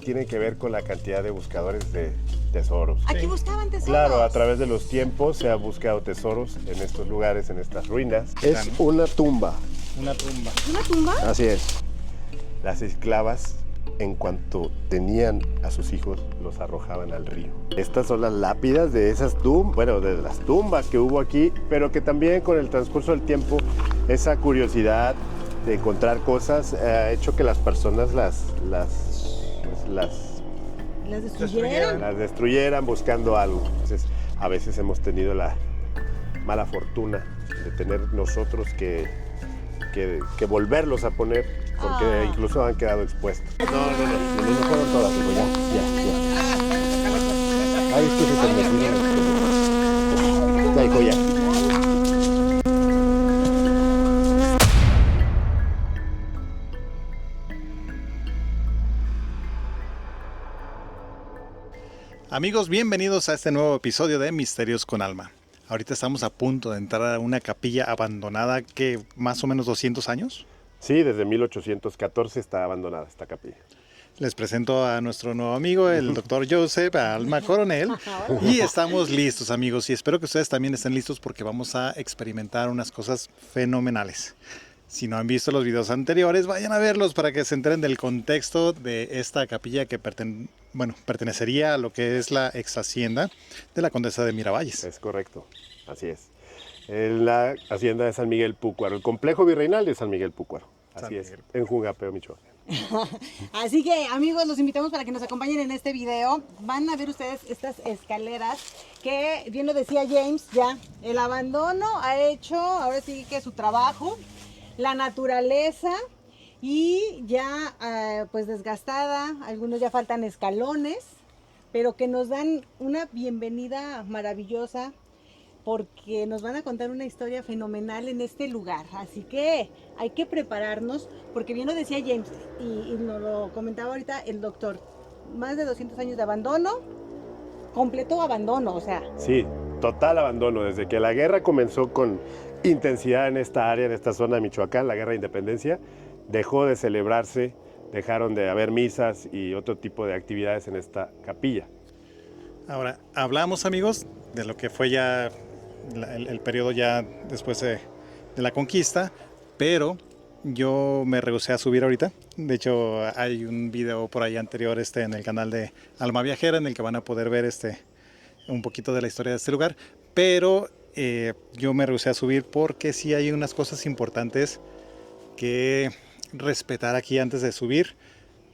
tiene que ver con la cantidad de buscadores de tesoros. Aquí buscaban tesoros. Claro, a través de los tiempos se ha buscado tesoros en estos lugares, en estas ruinas. Es Claro. una tumba. Una tumba. ¿Una tumba? Así es. Las esclavas, en cuanto tenían a sus hijos, los arrojaban al río. Estas son las lápidas de esas tumbas, bueno, de las tumbas que hubo aquí, pero que también con el transcurso del tiempo, esa curiosidad de encontrar cosas ha hecho que las personas las destruyeran buscando algo. Entonces, a veces hemos tenido la mala fortuna de tener nosotros que volverlos a poner, porque incluso han quedado expuestos. No fueron todas, digo, ya. Ay, es que se terminó. Ya, hijo, ya. Amigos, bienvenidos a este nuevo episodio de Misterios con Alma. Ahorita estamos a punto de entrar a una capilla abandonada que más o menos 200 años. Sí, desde 1814 está abandonada esta capilla. Les presento a nuestro nuevo amigo, el doctor Joseph Alma Coronel. Y estamos listos, amigos, y espero que ustedes también estén listos porque vamos a experimentar unas cosas fenomenales. Si no han visto los videos anteriores, vayan a verlos para que se enteren del contexto de esta capilla que pertenecería a lo que es la ex hacienda de la Condesa de Miravalles. Es correcto, así es. En la hacienda de San Miguel Púcuaro, el complejo virreinal de San Miguel Púcuaro. Así es, en Jungapeo, Michoacán. Así que, amigos, los invitamos para que nos acompañen en este video. Van a ver ustedes estas escaleras que, bien lo decía James, ya el abandono ha hecho, ahora sí que su trabajo, la naturaleza y ya pues desgastada, algunos ya faltan escalones, pero que nos dan una bienvenida maravillosa porque nos van a contar una historia fenomenal en este lugar. Así que hay que prepararnos, porque bien lo decía James y nos lo comentaba ahorita el doctor, más de 200 años de abandono, completo abandono, o sea. Sí, total abandono. Desde que la guerra comenzó con intensidad en esta área, en esta zona de Michoacán, la guerra de independencia, dejó de celebrarse, dejaron de haber misas y otro tipo de actividades en esta capilla. Ahora, hablamos, amigos, de lo que fue ya el periodo ya después de la conquista, pero yo me rehusé a subir ahorita. De hecho, hay un video por ahí anterior en el canal de Alma Viajera en el que van a poder ver un poquito de la historia de este lugar, pero yo me rehusé a subir porque sí hay unas cosas importantes que respetar aquí antes de subir,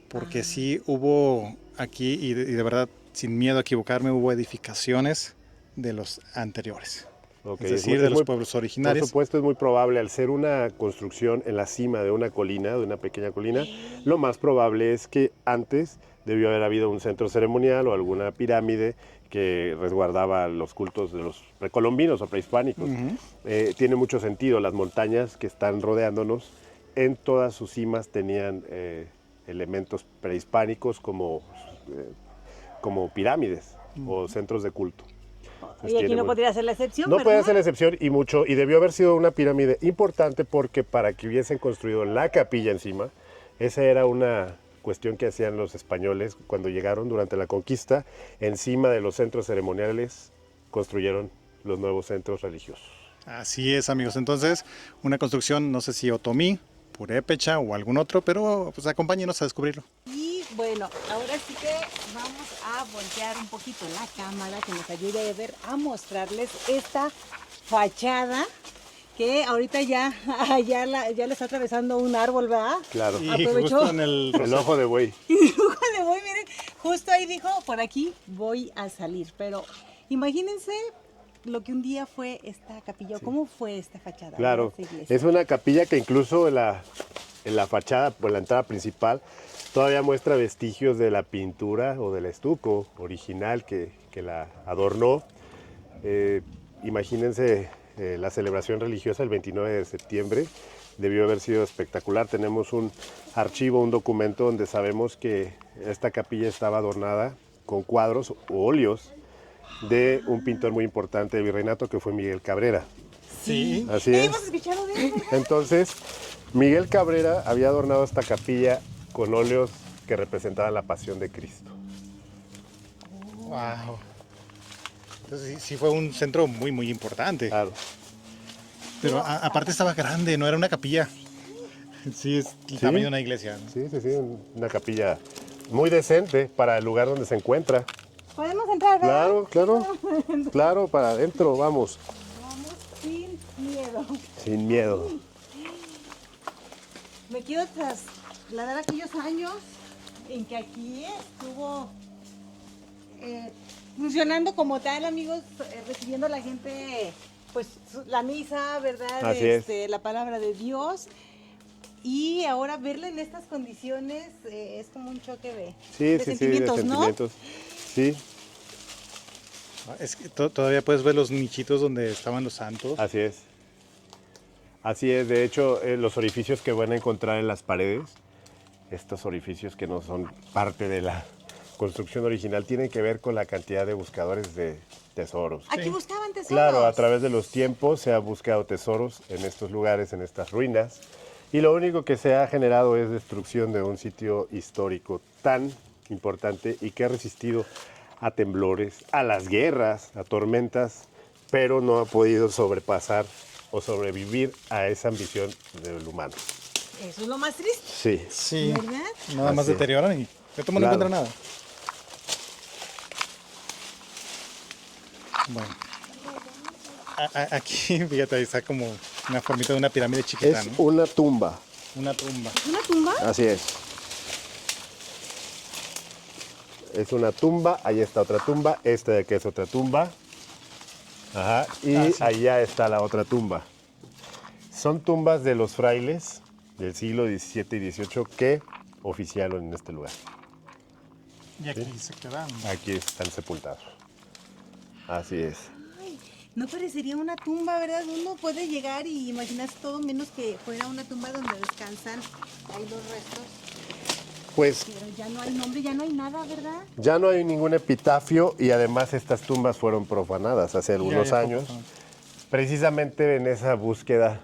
porque sí hubo aquí, y de verdad, sin miedo a equivocarme, hubo edificaciones de los anteriores. Okay, es decir, de los pueblos originarios. Por supuesto, es muy probable, al ser una construcción en la cima de una colina, de una pequeña colina, lo más probable es que antes debió haber habido un centro ceremonial o alguna pirámide que resguardaba los cultos de los precolombinos o prehispánicos. Tiene mucho sentido, las montañas que están rodeándonos, en todas sus cimas tenían elementos prehispánicos como pirámides o centros de culto. Y aquí no podría ser la excepción, No ¿verdad? puede ser la excepción y debió haber sido una pirámide importante porque para que hubiesen construido la capilla encima, esa era una cuestión que hacían los españoles cuando llegaron durante la conquista, encima de los centros ceremoniales construyeron los nuevos centros religiosos. Así es, amigos. Entonces, una construcción, no sé si otomí, purépecha o algún otro, pero pues acompáñenos a descubrirlo. Y bueno, ahora sí que vamos a voltear un poquito la cámara que nos ayude a mostrarles esta fachada que ahorita ya le está atravesando un árbol, ¿verdad? Claro. Y Aprovechó. justo en el ojo de buey. Y de voy, miren, justo ahí dijo, por aquí voy a salir. Pero imagínense lo que un día fue esta capilla. ¿Cómo fue esta fachada? Claro, de esta iglesia? es una capilla que incluso en la fachada, por la entrada principal, todavía muestra vestigios de la pintura o del estuco original que la adornó. Imagínense la celebración religiosa el 29 de septiembre, debió haber sido espectacular. Tenemos un archivo, un documento donde sabemos que esta capilla estaba adornada con cuadros o óleos de un pintor muy importante del virreinato que fue Miguel Cabrera. Sí. Así es. Hemos escuchado de él. Entonces, Miguel Cabrera había adornado esta capilla con óleos que representaban la pasión de Cristo. Wow. Entonces sí, sí fue un centro muy, muy importante. Claro. Pero aparte estaba grande, no era una capilla. Sí, es el tamaño de una iglesia, ¿no? Sí, una capilla muy decente para el lugar donde se encuentra. ¿Podemos entrar, verdad? Claro, para adentro, vamos. Vamos sin miedo. Sin miedo. Me quiero trasladar aquellos años en que aquí estuvo funcionando como tal, amigos, recibiendo a la gente, pues la misa, ¿verdad? Así es. La palabra de Dios. Y ahora verla en estas condiciones es como un choque de sentimientos, ¿no? Sí, Es que todavía puedes ver los nichitos donde estaban los santos. así es. Así es, de hecho, los orificios que van a encontrar en las paredes, estos orificios que no son parte de la construcción original, tienen que ver con la cantidad de buscadores de tesoros. Aquí buscaban tesoros. Claro, a través de los tiempos se ha buscado tesoros en estos lugares, en estas ruinas, y lo único que se ha generado es destrucción de un sitio histórico tan importante y que ha resistido a temblores, a las guerras, a tormentas, pero no ha podido sobrepasar o sobrevivir a esa ambición del humano. Eso es lo más triste, Sí, Sí, ¿verdad? nada más Así es. deterioran y de todo no Claro. encuentran nada. Bueno. Aquí, fíjate, ahí está como una formita de una pirámide chiquita, es ¿no? una tumba, Una tumba. ¿Es una tumba? así es. Es una tumba, ahí está otra tumba, esta de aquí es otra tumba. Ajá, y sí. allá está la otra tumba. Son tumbas de los frailes del siglo XVII y XVIII que oficiaron en este lugar. Y aquí se quedan. Aquí están sepultados. Así es. Ay, no parecería una tumba, ¿verdad? Uno puede llegar y imaginarse todo menos que fuera una tumba donde descansan ahí los restos. Pues Pero ya no hay nombre, ya no hay nada, ¿verdad? ya no hay ningún epitafio y además estas tumbas fueron profanadas hace algunos ya años, poco. precisamente en esa búsqueda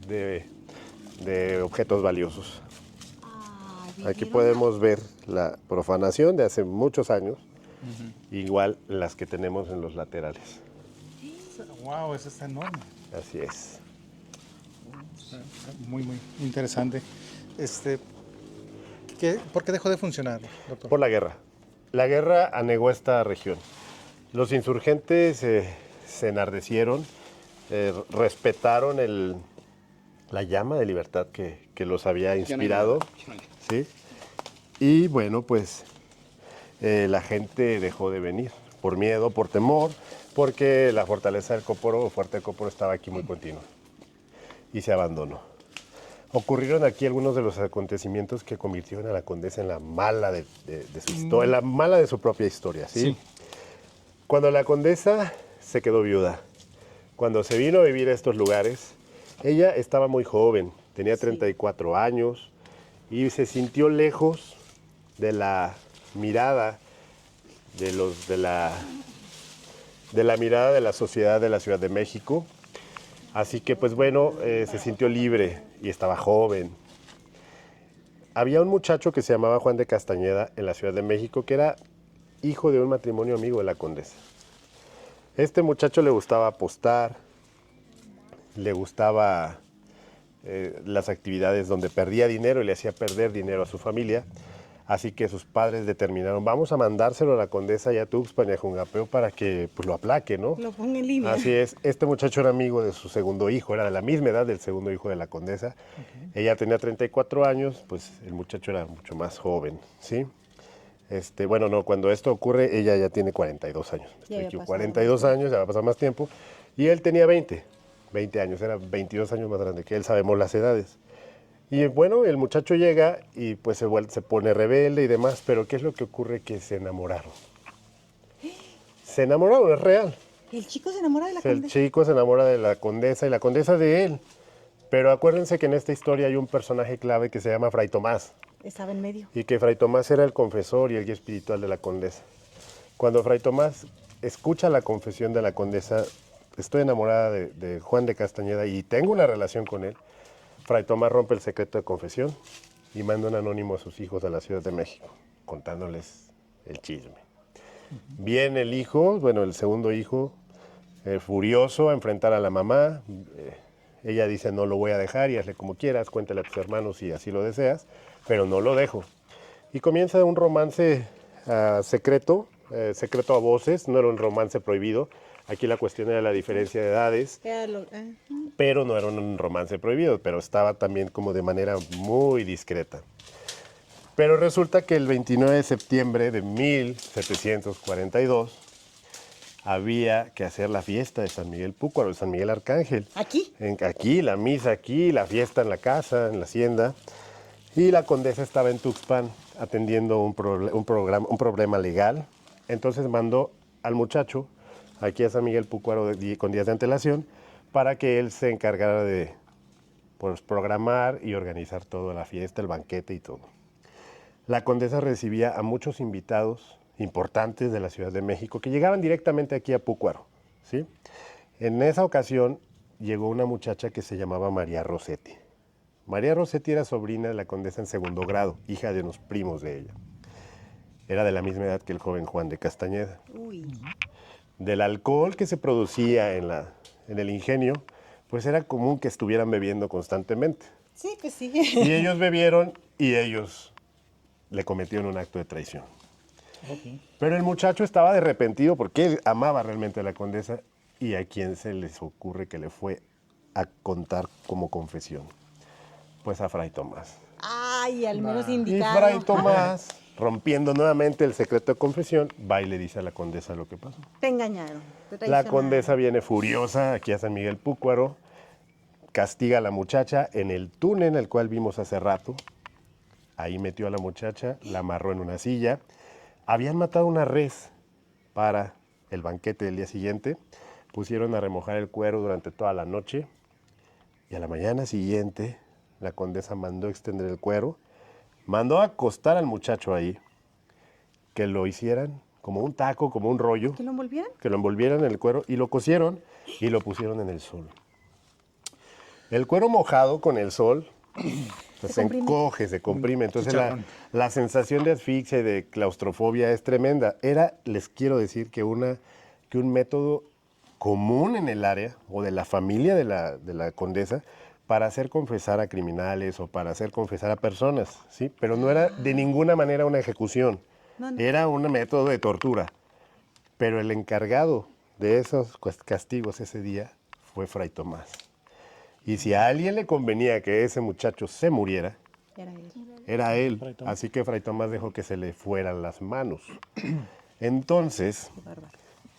de objetos valiosos. Aquí Vivieron podemos ver la profanación de hace muchos años, igual las que tenemos en los laterales. Wow, eso está enorme. Así es. Muy, muy interesante. ¿Por qué dejó de funcionar, doctor? Por la guerra. La guerra anegó esta región. Los insurgentes se enardecieron, respetaron la llama de libertad que los había inspirado. ¿Sí? Y bueno, pues la gente dejó de venir por miedo, por temor, porque la fortaleza del Cóporo, o Fuerte del Cóporo, estaba aquí muy continua y se abandonó. Ocurrieron aquí algunos de los acontecimientos que convirtieron a la condesa en la mala de su historia, en la mala de su propia historia, ¿sí? Sí. Cuando la condesa se quedó viuda, cuando se vino a vivir a estos lugares, ella estaba muy joven, tenía 34 años y se sintió lejos de la mirada de la mirada de la sociedad de la Ciudad de México. Así que, pues bueno, se sintió libre y estaba joven. Había un muchacho que se llamaba Juan de Castañeda en la Ciudad de México que era hijo de un matrimonio amigo de la condesa. Este muchacho le gustaba apostar, le gustaba las actividades donde perdía dinero y le hacía perder dinero a su familia. Así que sus padres determinaron, vamos a mandárselo a la condesa y a Tuxpan y a Jungapeo para que pues, lo aplaque, ¿no? Lo pongo en línea. Así es. Este muchacho era amigo de su segundo hijo, era de la misma edad del segundo hijo de la condesa. Ella tenía 34 años, pues el muchacho era mucho más joven, ¿sí? Bueno, no, cuando esto ocurre, ella ya tiene 42 años. Ya había pasado 42 años, ya va a pasar más tiempo. Y él tenía 20 años, era 22 años más grande que él, sabemos las edades. Y bueno, el muchacho llega y pues se pone rebelde y demás, pero ¿qué es lo que ocurre? Que se enamoraron. Se enamoraron, es real. El chico se enamora de la El condesa. chico se enamora de la condesa y la condesa de él. Pero acuérdense que en esta historia hay un personaje clave que se llama Fray Tomás. Estaba en medio. Y que Fray Tomás era el confesor y el guía espiritual de la condesa. Cuando Fray Tomás escucha la confesión de la condesa, estoy enamorada de Juan de Castañeda y tengo una relación con él, Fray Tomás rompe el secreto de confesión y manda un anónimo a sus hijos a la Ciudad de México, contándoles el chisme. Viene el hijo, bueno, el segundo hijo, furioso a enfrentar a la mamá. Ella dice, no lo voy a dejar y hazle como quieras, cuéntale a tus hermanos si así lo deseas, pero no lo dejo. Y comienza un romance secreto, secreto a voces, no era un romance prohibido. Aquí la cuestión era la diferencia de edades, pero no era un romance prohibido, pero estaba también como de manera muy discreta. Pero resulta que el 29 de septiembre de 1742 había que hacer la fiesta de San Miguel Púcuaro, de San Miguel Arcángel. ¿Aquí? Aquí, la misa aquí, la fiesta en la casa, en la hacienda. Y la condesa estaba en Tuxpan atendiendo un problema legal. Entonces mandó al muchacho aquí a San Miguel Púcuaro con días de antelación para que él se encargara de pues, programar y organizar toda la fiesta, el banquete y todo. La condesa recibía a muchos invitados importantes de la Ciudad de México que llegaban directamente aquí a Púcuaro, ¿sí? En esa ocasión llegó una muchacha que se llamaba María Rossetti. María Rossetti era sobrina de la condesa en segundo grado, hija de unos primos de ella. Era de la misma edad que el joven Juan de Castañeda. Uy. Del alcohol que se producía en el ingenio, pues era común que estuvieran bebiendo constantemente. Sí, pues sí. Y ellos bebieron y ellos le cometieron un acto de traición. Ok. Pero el muchacho estaba arrepentido porque él amaba realmente a la condesa y a quien se les ocurre que le fue a contar como confesión. Pues a Fray Tomás. Ay, al menos Y indicado. Fray Tomás, rompiendo nuevamente el secreto de confesión, va y le dice a la condesa lo que pasó. Te engañaron. Te La traicionaron. condesa viene furiosa aquí a San Miguel Púcuaro, castiga a la muchacha en el túnel en el cual vimos hace rato. Ahí metió a la muchacha, la amarró en una silla. Habían matado una res para el banquete del día siguiente. Pusieron a remojar el cuero durante toda la noche. Y a la mañana siguiente, la condesa mandó extender el cuero. Mandó a acostar al muchacho ahí. Que lo hicieran como un taco, como un rollo. ¿Que lo envolvieran? Que lo envolvieran en el cuero y lo cosieron y lo pusieron en el sol. El cuero mojado con el sol pues, se encoge, se comprime. Entonces la sensación de asfixia y de claustrofobia es tremenda. Era, les quiero decir, que un método común en el área o de la familia de la condesa para hacer confesar a criminales o para hacer confesar a personas, ¿sí? Pero no era de ninguna manera una ejecución. No. Era un método de tortura. Pero el encargado de esos castigos ese día fue Fray Tomás. Y si a alguien le convenía que ese muchacho se muriera, era él. Fray Tomás. Así que Fray Tomás dejó que se le fueran las manos. Entonces,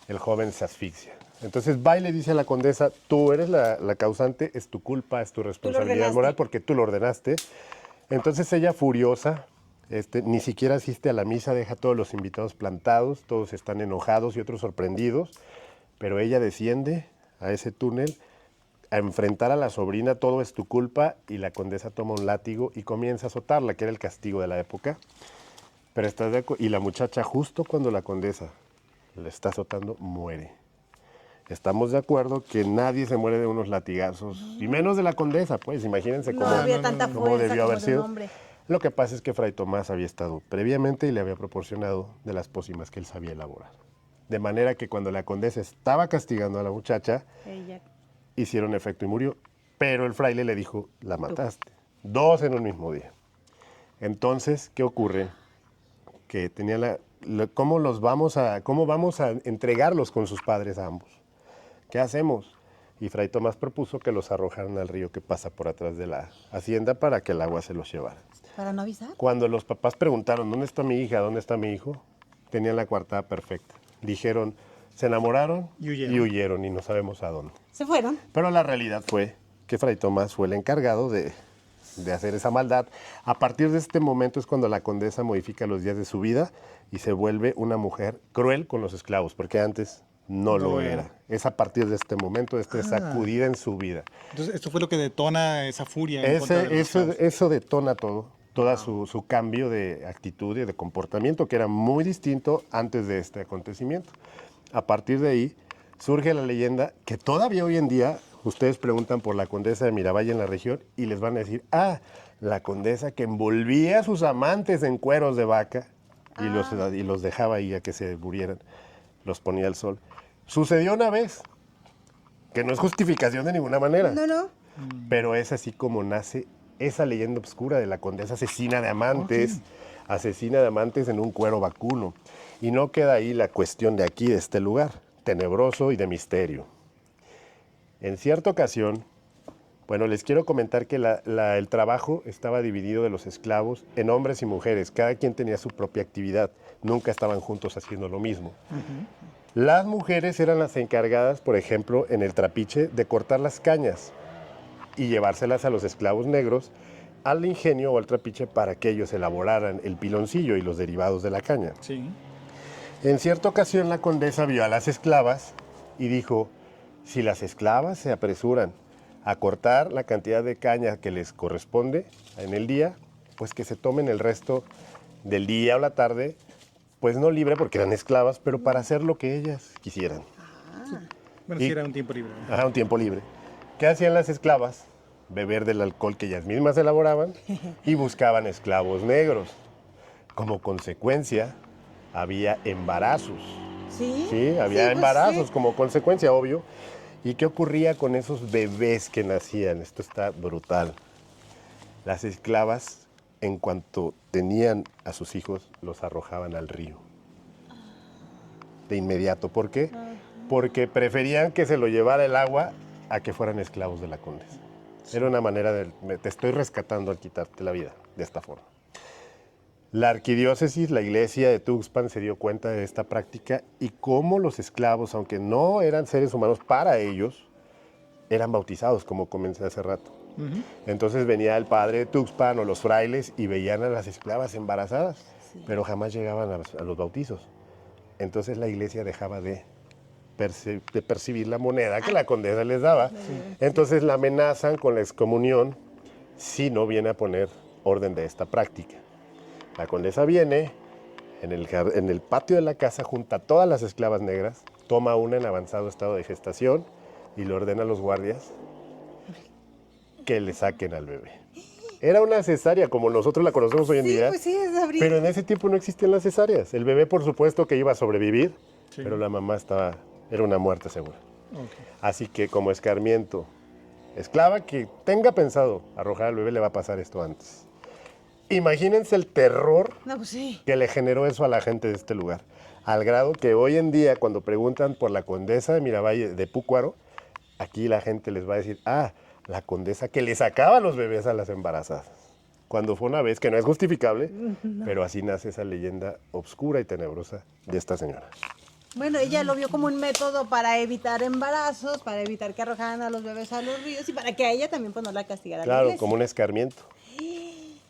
el joven se asfixia. Entonces va y le dice a la condesa, tú eres la causante, es tu culpa, es tu responsabilidad ordenaste. moral porque tú lo ordenaste. Entonces ella furiosa, ni siquiera asiste a la misa, deja a todos los invitados plantados, todos están enojados y otros sorprendidos, pero ella desciende a ese túnel a enfrentar a la sobrina, todo es tu culpa, y la condesa toma un látigo y comienza a azotarla, que era el castigo de la época. Pero y la muchacha, justo cuando la condesa le está azotando, muere. Estamos de acuerdo que nadie se muere de unos latigazos, y menos de la condesa, pues imagínense No cómo, había tanta cómo fuerza debió como haber de un sido. hombre. Lo que pasa es que Fray Tomás había estado previamente y le había proporcionado de las pócimas que él sabía elaborar. De manera que cuando la condesa estaba castigando a la muchacha, Ella. hicieron efecto y murió. Pero el fraile le dijo, la mataste. 2 en un mismo día. Entonces, ¿qué ocurre? Que tenía ¿cómo vamos a entregarlos con sus padres a ambos? ¿Qué hacemos? Y Fray Tomás propuso que los arrojaran al río que pasa por atrás de la hacienda para que el agua se los llevara. ¿Para no avisar? Cuando los papás preguntaron, ¿dónde está mi hija? ¿Dónde está mi hijo? Tenían la coartada perfecta. Dijeron, se enamoraron Y huyeron. y huyeron y no sabemos a dónde. Se fueron. Pero la realidad fue que Fray Tomás fue el encargado de hacer esa maldad. A partir de este momento es cuando la condesa modifica los días de su vida y se vuelve una mujer cruel con los esclavos, porque antes no lo era. Es a partir de este momento, de esta sacudida en su vida. Entonces, esto fue lo que detona esa furia. En contra de los esclavos. Eso detona toda su cambio de actitud y de comportamiento, que era muy distinto antes de este acontecimiento. A partir de ahí surge la leyenda que todavía hoy en día ustedes preguntan por la condesa de Miravalle en la región y les van a decir, La condesa que envolvía a sus amantes en cueros de vaca y los dejaba ahí a que se murieran, los ponía al sol. Sucedió una vez, que no es justificación de ninguna manera. No. Pero es así como nace esa leyenda oscura de la condesa asesina de amantes, asesina de amantes en un cuero vacuno. Y no queda ahí la cuestión de aquí, de este lugar, tenebroso y de misterio. En cierta ocasión, bueno, les quiero comentar que el trabajo estaba dividido de los esclavos en hombres y mujeres. Cada quien tenía su propia actividad. Nunca estaban juntos haciendo lo mismo. Las mujeres eran las encargadas, por ejemplo, en el trapiche, de cortar las cañas y llevárselas a los esclavos negros al ingenio o al trapiche para que ellos elaboraran el piloncillo y los derivados de la caña. Sí. En cierta ocasión la condesa vio a las esclavas y dijo, si las esclavas se apresuran a cortar la cantidad de caña que les corresponde en el día, pues que se tomen el resto del día o la tarde, pues no libre porque eran esclavas, pero para hacer lo que ellas quisieran. Bueno, Y- sí era un tiempo libre. Ajá, un tiempo libre. ¿Qué hacían las esclavas? Beber del alcohol que ellas mismas elaboraban y buscaban esclavos negros. Como consecuencia, había embarazos. ¿Sí? Sí, había Sí, pues, embarazos sí. como consecuencia, obvio. ¿Y qué ocurría con esos bebés que nacían? Esto está brutal. Las esclavas, en cuanto tenían a sus hijos, los arrojaban al río. De inmediato. ¿Por qué? Porque preferían que se lo llevara el agua a que fueran esclavos de la condesa. Era una manera de, te estoy rescatando al quitarte la vida, de esta forma. La arquidiócesis, la iglesia de Tuxpan, se dio cuenta de esta práctica y cómo los esclavos, aunque no eran seres humanos para ellos, eran bautizados, como comencé hace rato. Entonces venía el padre de Tuxpan o los frailes y veían a las esclavas embarazadas, pero jamás llegaban a los bautizos. Entonces la iglesia dejaba de percibir la moneda que la condesa les daba. Entonces la amenazan con la excomunión si no viene a poner orden de esta práctica. La condesa viene en el patio de la casa, junta a todas las esclavas negras, toma una en avanzado estado de gestación y le ordena a los guardias que le saquen al bebé. Era una cesárea como nosotros la conocemos hoy en Sí, día, pues sí, es abrir. pero en ese tiempo no existían las cesáreas. El bebé, por supuesto, que iba a sobrevivir, Sí. pero la mamá era una muerte segura. Ok. Así que como escarmiento, esclava que tenga pensado arrojar al bebé, le va a pasar esto antes. Imagínense el terror No, pues sí. que le generó eso a la gente de este lugar. Al grado que hoy en día, cuando preguntan por la condesa de Miravalle de Púcuaro, aquí la gente les va a decir, la condesa que le sacaba los bebés a las embarazadas. Cuando fue una vez, que no es justificable, pero así nace esa leyenda oscura y tenebrosa de esta señora. Bueno, ella lo vio como un método para evitar embarazos, para evitar que arrojaran a los bebés a los ríos y para que a ella también pues no la castigara la Claro, iglesia. como un escarmiento.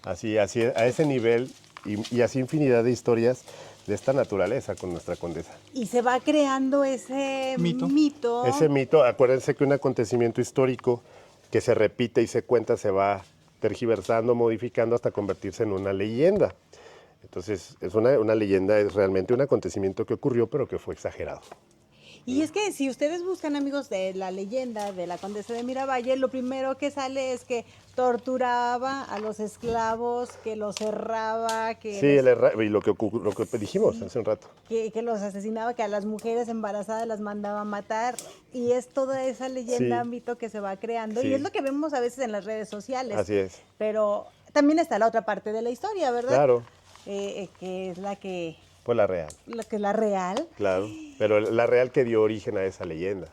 Así, a ese nivel y así infinidad de historias de esta naturaleza con nuestra condesa. Y se va creando ese Mito. mito. Ese mito, acuérdense que un acontecimiento histórico que se repite y se cuenta se va tergiversando, modificando hasta convertirse en una leyenda. Entonces, es una leyenda, es realmente un acontecimiento que ocurrió, pero que fue exagerado. Y es que si ustedes buscan, amigos, de la leyenda de la condesa de Miravalle, lo primero que sale es que torturaba a los esclavos, que los cerraba, que, Sí, y lo que dijimos hace un rato. que los asesinaba, que a las mujeres embarazadas las mandaba a matar. Y es toda esa leyenda, Sí. mito que se va creando. Sí. Y es lo que vemos a veces en las redes sociales. Así es. Pero también está la otra parte de la historia, ¿verdad? Claro, Que es la que fue la real, es la real. claro. Pero la real que dio origen a esa leyenda.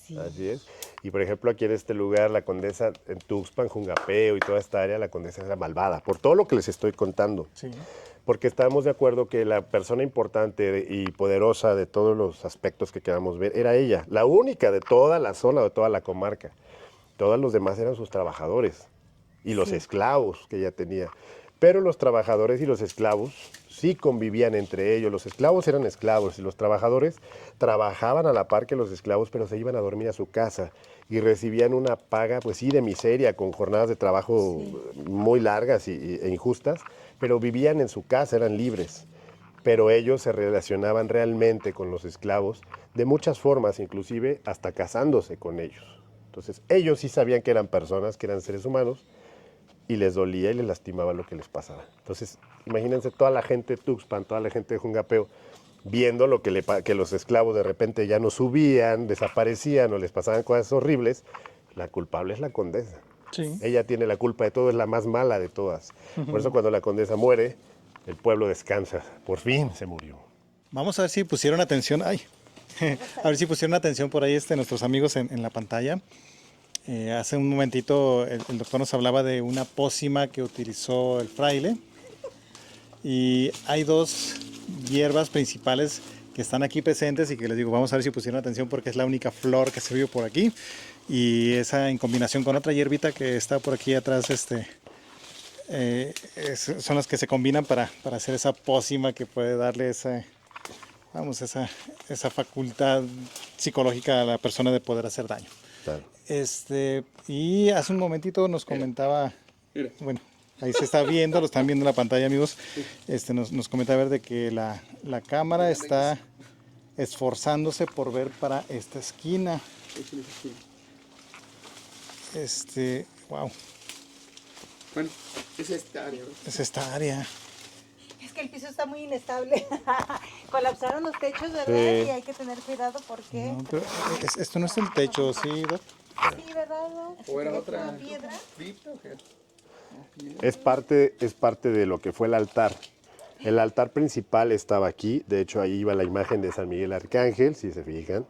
Sí. Así es. Y por ejemplo, aquí en este lugar, la condesa en Tuxpan, Jungapeo y toda esta área, la condesa era malvada, por todo lo que les estoy contando. Sí. Porque estábamos de acuerdo que la persona importante y poderosa de todos los aspectos que queramos ver era ella, la única de toda la zona, de toda la comarca. Todos los demás eran sus trabajadores y los esclavos que ella tenía. Pero los trabajadores y los esclavos sí convivían entre ellos. Los esclavos eran esclavos y los trabajadores trabajaban a la par que los esclavos, pero se iban a dormir a su casa y recibían una paga, pues sí, de miseria, con jornadas de trabajo muy largas e injustas, pero vivían en su casa, eran libres. Pero ellos se relacionaban realmente con los esclavos de muchas formas, inclusive hasta casándose con ellos. Entonces, ellos sí sabían que eran personas, que eran seres humanos, y les dolía y les lastimaba lo que les pasaba. Entonces, imagínense toda la gente de Tuxpan, toda la gente de Jungapeo, viendo lo que los esclavos de repente ya no subían, desaparecían o les pasaban cosas horribles. La culpable es la condesa. Sí. Ella tiene la culpa de todo, es la más mala de todas. Por eso cuando la condesa muere, el pueblo descansa. Por fin se murió. Vamos a ver si pusieron atención. Ay, a ver si pusieron atención por ahí nuestros amigos en la pantalla. Hace un momentito el doctor nos hablaba de una pócima que utilizó el fraile. Y hay dos hierbas principales que están aquí presentes y que les digo, vamos a ver si pusieron atención porque es la única flor que se vio por aquí. Y esa en combinación con otra hierbita que está por aquí atrás, son las que se combinan para hacer esa pócima que puede darle esa facultad psicológica a la persona de poder hacer daño. Claro. Y hace un momentito nos comentaba, bueno, ahí se está viendo, lo están viendo en la pantalla, amigos. Nos comentaba de que la cámara está esforzándose por ver para esta esquina. Wow. Bueno, es esta área, ¿no? Es esta área. Es que el piso está muy inestable. Colapsaron los techos, ¿verdad? Sí. Y hay que tener cuidado porque... No, pero esto no es el techo, ¿sí, Doc? Sí, ¿verdad? ¿No? ¿O era otra piedra? cripta o qué? Es parte de lo que fue el altar. El altar principal estaba aquí, de hecho ahí iba la imagen de San Miguel Arcángel, si se fijan.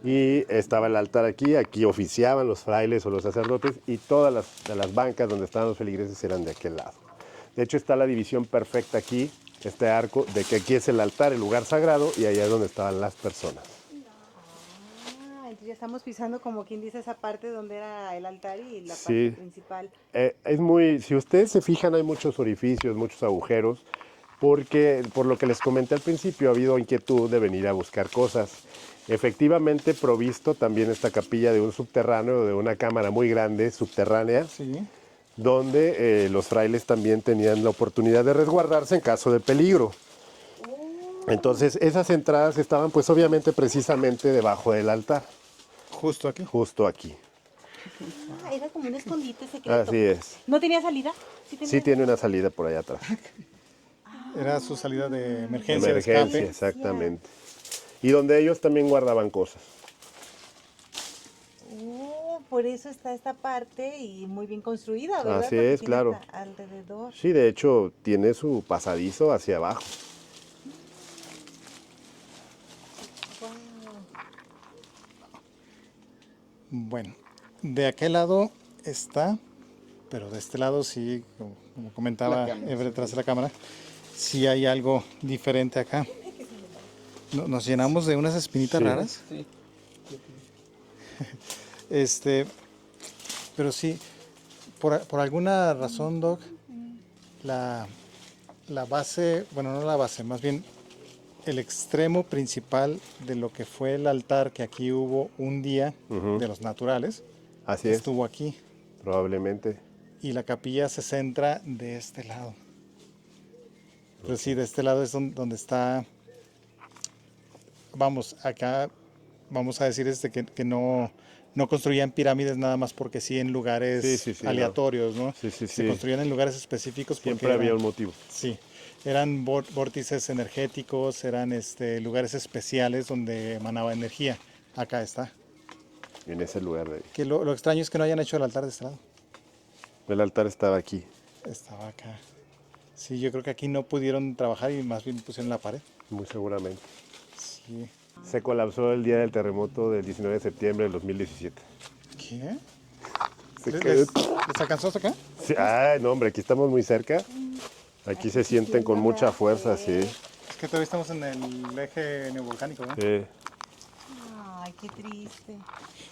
Y estaba el altar aquí oficiaban los frailes o los sacerdotes y todas las bancas donde estaban los feligreses eran de aquel lado. De hecho está la división perfecta aquí, este arco, de que aquí es el altar, el lugar sagrado, y allá es donde estaban las personas. Entonces ya estamos pisando como quien dice esa parte donde era el altar y la Sí. parte principal. Si ustedes se fijan, hay muchos orificios, muchos agujeros, porque por lo que les comenté al principio ha habido inquietud de venir a buscar cosas. Efectivamente provisto también esta capilla de un subterráneo, de una cámara muy grande, subterránea, Sí. donde los frailes también tenían la oportunidad de resguardarse en caso de peligro. Entonces esas entradas estaban pues obviamente precisamente debajo del altar, Justo aquí. justo aquí. Era como un escondite secreto. Así es. ¿No tenía salida? Sí tiene una salida por allá atrás. Era su salida de emergencia, de Emergencia, escape. exactamente. Y donde ellos también guardaban cosas. Por eso está esta parte y muy bien construida, ¿verdad? Así Porque es, tiene claro. hasta alrededor. Sí, de hecho tiene su pasadizo hacia abajo. Bueno, de aquel lado está, pero de este lado sí, como comentaba La cámara, Ever detrás de la cámara, sí hay algo diferente acá. Nos llenamos de unas espinitas Sí. raras. Sí. Pero sí, por alguna razón, Doc, la base, bueno, no la base, más bien el extremo principal de lo que fue el altar que aquí hubo un día de los naturales, Así es, estuvo aquí. probablemente. Y la capilla se centra de este lado. Entonces sí, de este lado es donde está, vamos, acá vamos a decir que no construían pirámides nada más porque sí en lugares Sí, aleatorios, ¿no? Sí, sí, Se sí. construían en lugares específicos porque Siempre había eran- un motivo. Sí, eran vórtices energéticos, eran lugares especiales donde emanaba energía. Acá está. En ese lugar de ahí. Que lo extraño es que no hayan hecho el altar de este lado. El altar estaba aquí. Estaba acá. Sí, yo creo que aquí no pudieron trabajar y más bien pusieron la pared. Muy seguramente. Sí. Se colapsó el día del terremoto del 19 de septiembre del 2017. ¿Qué? Se ¿Les, quedó- les alcanzó hasta acá? Sí, ay, no, hombre, aquí estamos muy cerca. Aquí se sienten con mucha fuerza, sí. Es que todavía estamos en el eje neovolcánico, ¿no? Sí. Ay, qué triste.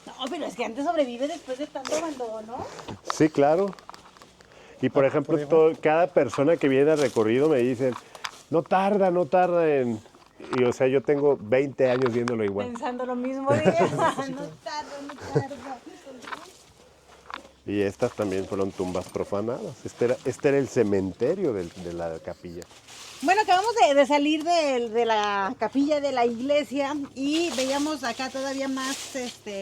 No, pero es que antes sobrevive después de tanto abandono. Sí, claro. Y por ejemplo, por ahí va. cada persona que viene al recorrido me dicen, no tarda en... Y o sea, yo tengo 20 años viéndolo igual. Pensando lo mismo. No tarda, no tarda. Y estas también fueron tumbas profanadas. Este era el cementerio de la capilla. Bueno, acabamos de salir de la capilla de la iglesia y veíamos acá todavía más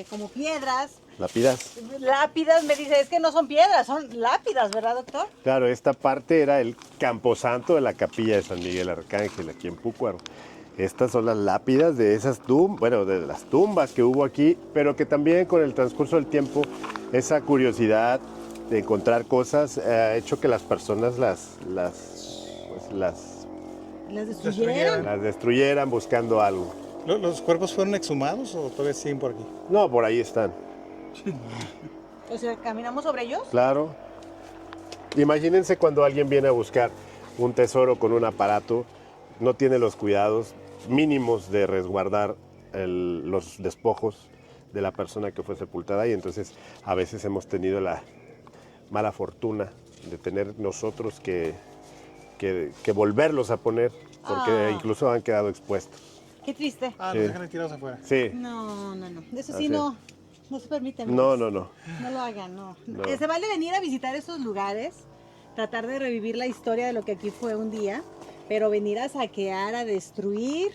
como piedras. lápidas. Lápidas, me dice, es que no son piedras, son lápidas, ¿verdad, doctor? Claro, esta parte era el camposanto de la capilla de San Miguel Arcángel, aquí en Púcuaro. Estas son las lápidas de esas tumbas, bueno, de las tumbas que hubo aquí, pero que también con el transcurso del tiempo, esa curiosidad de encontrar cosas ha hecho que las personas las Las destruyeran buscando algo. ¿Los cuerpos fueron exhumados o todavía siguen por aquí? No, por ahí están, O sea, ¿caminamos sobre ellos? claro. Imagínense cuando alguien viene a buscar un tesoro con un aparato, no tiene los cuidados mínimos de resguardar los despojos de la persona que fue sepultada, y entonces a veces hemos tenido la mala fortuna de tener nosotros que volverlos a poner, porque incluso han quedado expuestos. Qué triste. Ah, Sí. los dejan ahí tirados afuera. Sí, No. Eso Así sí es. no se permite. no, amigos. no. No lo hagan, no. No. Se vale venir a visitar esos lugares, tratar de revivir la historia de lo que aquí fue un día, pero venir a saquear, a destruir,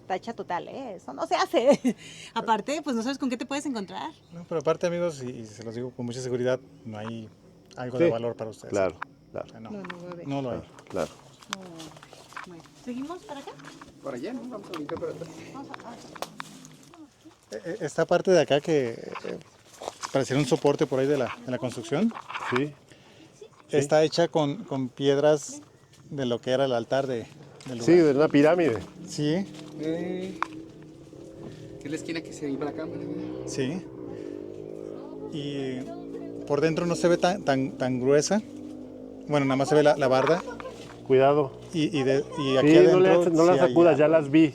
tacha total, ¿eh? Eso no se hace. Aparte, pues no sabes con qué te puedes encontrar. No, pero aparte, amigos, y se los digo con mucha seguridad, no hay algo Sí, de valor para ustedes. Claro, O sea, claro, no, bebé. no lo hay. claro. Bueno, ¿seguimos para acá? Por allá, ¿no? Vamos a brincar para atrás. Esta parte de acá que pareciera un soporte por ahí de la construcción, Sí, está hecha con piedras de lo que era el altar del lugar. sí, de una pirámide. Sí, Que es la esquina que se iba la cámara. sí. Y por dentro no se ve tan gruesa. Bueno, nada más se ve la barda. Cuidado. Y aquí Sí, adentro. no las sí hay sacudas, ya agua. las vi.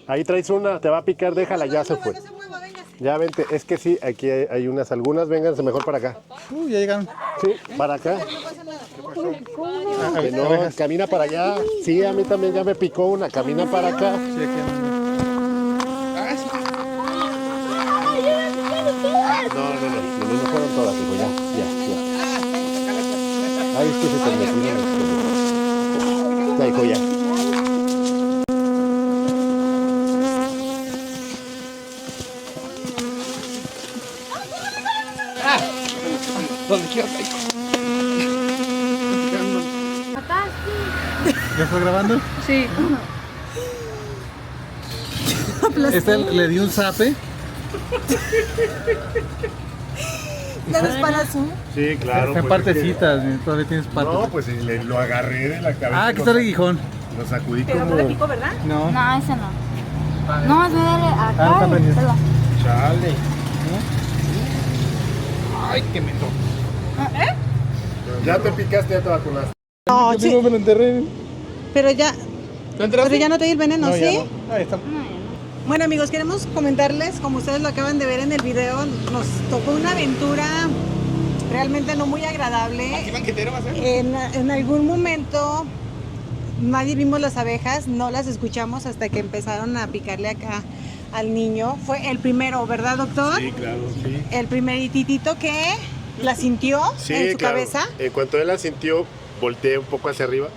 Ahí traes una, te va a picar, déjala, ya se fue. No se mueva, véngase. Ya vente, es que sí, aquí hay algunas, vénganse mejor para acá. Ya llegaron. Sí, para acá. No pasa nada. Ah, Que no, camina para allá. Sí, a mí también ya me picó una, camina para acá. Sí, aquí andan. Ah, sí. No fueron todas, hijo, ya. Ay, es que se te metieron. Ya, hijo, ya. ¿Dónde quieras ahí? ¿Ya fue grabando? Sí. Este le di un zape. ¿Le ves para su? Sí, claro. Está en partecitas, todavía tienes partes. No, pues lo agarré de la cabeza. Ah, aquí está el aguijón. Lo sacudí Pero como... no le picó, ¿verdad? No. No, ese no. No, es darle acá. está prendido. Chale. Ay, qué mento. Ya te picaste, ya te vacunaste. No, Yo sí, mismo me lo enterré. pero ya no te di el veneno, No, ¿sí? ya no. Ahí está. Bueno, amigos, queremos comentarles, como ustedes lo acaban de ver en el video, nos tocó una aventura realmente no muy agradable. ¿Aquí banquetero va a ser? En algún momento nadie vimos las abejas, no las escuchamos hasta que empezaron a picarle acá al niño. Fue el primero, ¿verdad, doctor? Sí, claro, sí. El primeritito que la sintió en su cabeza. En cuanto él la sintió, volteé un poco hacia arriba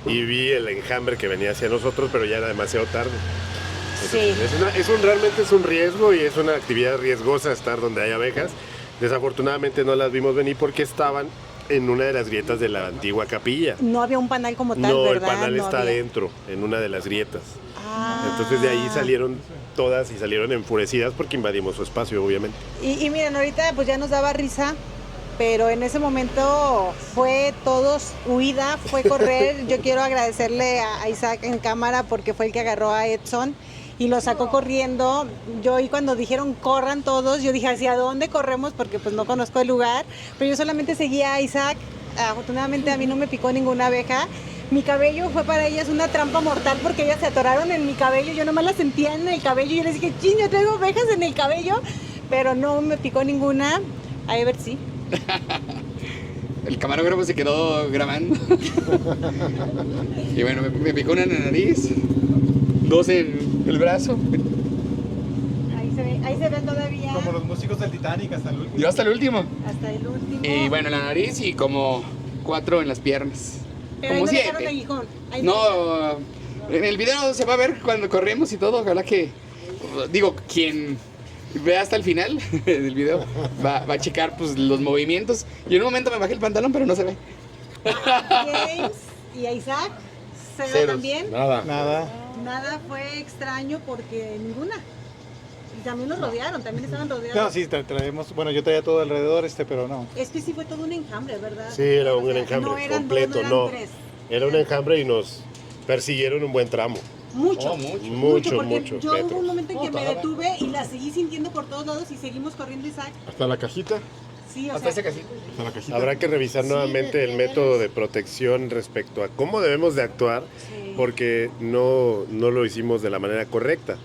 y vi el enjambre que venía hacia nosotros, pero ya era demasiado tarde. Sí. Realmente es un riesgo y es una actividad riesgosa estar donde hay abejas. Desafortunadamente no las vimos venir porque estaban en una de las grietas de la antigua capilla. No había un panal como tal, No, ¿verdad? el panal No está había. adentro, en una de las grietas. Ah. Entonces de ahí salieron todas y salieron enfurecidas porque invadimos su espacio, obviamente. Y miren, ahorita pues ya nos daba risa, pero en ese momento fue todos huida, fue correr. Yo quiero agradecerle a Isaac en cámara porque fue el que agarró a Edson y lo sacó corriendo. Yo y cuando dijeron corran todos, yo dije ¿hacia dónde corremos? Porque pues no conozco el lugar, pero yo solamente seguía a Isaac. Afortunadamente a mí no me picó ninguna abeja. Mi cabello fue para ellas una trampa mortal porque ellas se atoraron en mi cabello. Yo nomás las sentía en el cabello y yo les dije, ching, yo traigo abejas en el cabello, pero no me picó ninguna. A ver si. El camarógrafo se quedó grabando. Y bueno, me picó una en la nariz, dos en el brazo. Ahí se ven todavía. Como los músicos del Titanic hasta el último. Yo hasta el último. Hasta el último. Y bueno, en la nariz y como 4 en las piernas. pero ahí Como no dejaron 7. aguijón. Ahí No, en el video se va a ver cuando corremos y todo. Ojalá que, digo, quien ve hasta el final del video, va a checar pues los movimientos. Y en un momento me bajé el pantalón, pero no se ve. James y a Isaac, cero Ceros. también. Nada. Nada fue extraño porque ninguna. Y también nos rodearon, también estaban rodeados. No, sí, traemos, bueno, yo traía todo alrededor, pero no. Es que sí fue todo un enjambre, ¿verdad? Sí, era O un sea, enjambre no eran completo, dos, no no. eran tres. Era un enjambre y nos persiguieron un buen tramo. Mucho, Oh, mucho. Mucho, porque mucho, yo metros. hubo un momento en que me toda. detuve y la seguí sintiendo por todos lados y seguimos corriendo, Isaac. Hasta la cajita. Sí, o Hasta sea, ese casito. Hasta la cajita. Habrá que revisar nuevamente el método de protección respecto a cómo debemos de actuar, sí. porque no lo hicimos de la manera correcta.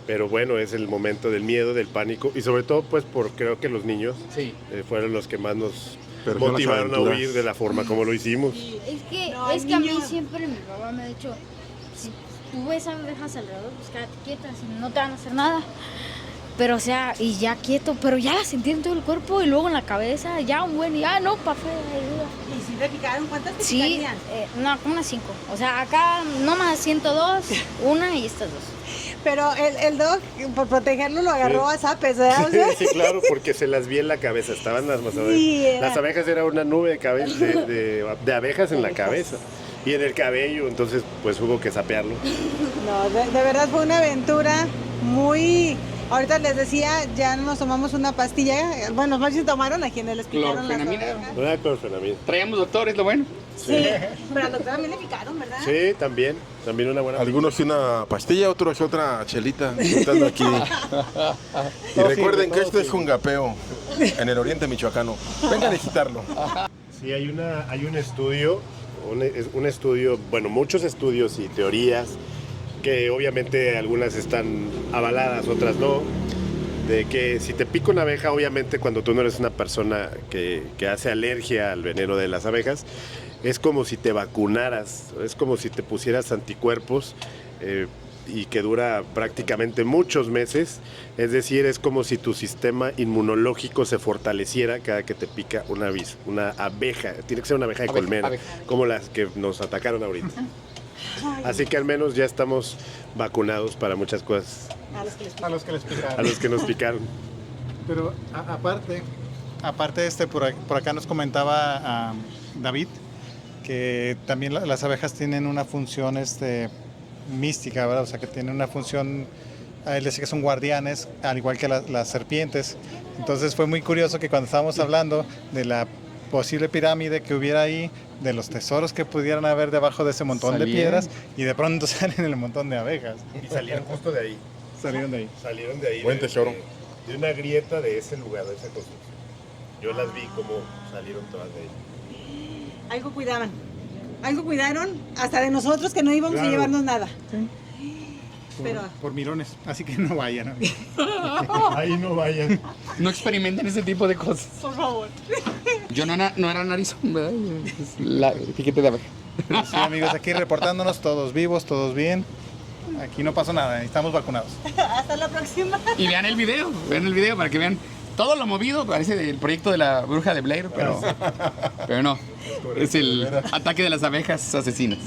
Pero bueno, es el momento del miedo, del pánico y sobre todo pues creo que los niños Sí. fueron los que más nos Pero son las motivaron a aventuras. huir de la forma como lo hicimos. No, Es que a mí niña. siempre mi papá me ha dicho, si tú ves abejas alrededor, pues quédate quieta, si no te van a hacer nada. Pero o sea, y ya quieto, pero ya la sentí en todo el cuerpo y luego en la cabeza, ya un buen, y no, pa' afuera, ayuda. ¿Y si te picaron? ¿Cuántas te Sí, picarían? no, como unas 5. O sea, acá nomás 102, una y estas dos. Pero el dog, por protegerlo, lo agarró a zapes, ¿verdad? O sea, Sí, claro, porque se las vi en la cabeza, estaban las Sí, era- Las abejas era una nube de abejas en la cabeza y en el cabello, entonces pues hubo que sapearlo. No, de verdad fue una aventura muy... Ahorita les decía, ya nos tomamos una pastilla, bueno, más bien tomaron a quienes les picaron las Clorfenamina. abejas. Una clorfenamina. Traíamos doctores, lo bueno. Sí, pero al doctor también le picaron, ¿verdad? Sí, también una buena. Algunos una pastilla, otros otra chelita. Estando aquí. Y recuerden que esto es Jungapeo, en el oriente michoacano. Vengan a visitarlo. Sí, hay un estudio, un estudio, bueno, muchos estudios y teorías que obviamente algunas están avaladas, otras no, de que si te pica una abeja, obviamente cuando tú no eres una persona que hace alergia al veneno de las abejas, es como si te vacunaras, es como si te pusieras anticuerpos y que dura prácticamente muchos meses, es decir, es como si tu sistema inmunológico se fortaleciera cada que te pica una abeja, tiene que ser una abeja de colmena, como las que nos atacaron ahorita. Así que al menos ya estamos vacunados para muchas cosas A los que les A los que les picaron. a los que nos picaron. Pero aparte por acá nos comentaba David que también las abejas tienen una función mística, ¿verdad? O sea, que tienen una función, él decía que son guardianes, al igual que las serpientes. Entonces fue muy curioso que cuando estábamos hablando de la posible pirámide que hubiera ahí, de los tesoros que pudieran haber debajo de ese montón de Salían. piedras, y de pronto salen el montón de abejas. Y salieron justo de ahí. Salieron de ahí. Salieron de ahí. Buen tesoro. De una grieta de ese lugar, de esa construcción. Yo las vi como salieron todas de ahí. Algo cuidaban. Algo cuidaron hasta de nosotros que no íbamos a Claro. llevarnos nada. Pero Por mirones, así que no vayan. Ahí no vayan. No experimenten ese tipo de cosas. por favor. Yo no era narizón, ¿verdad? Es la etiqueta de abeja. Sí, amigos, aquí reportándonos, todos vivos, todos bien. Aquí no pasó nada, estamos vacunados. Hasta la próxima. Y vean el video para que vean todo lo movido. Parece del proyecto de la bruja de Blair, pero no. Es el ataque de las abejas asesinas.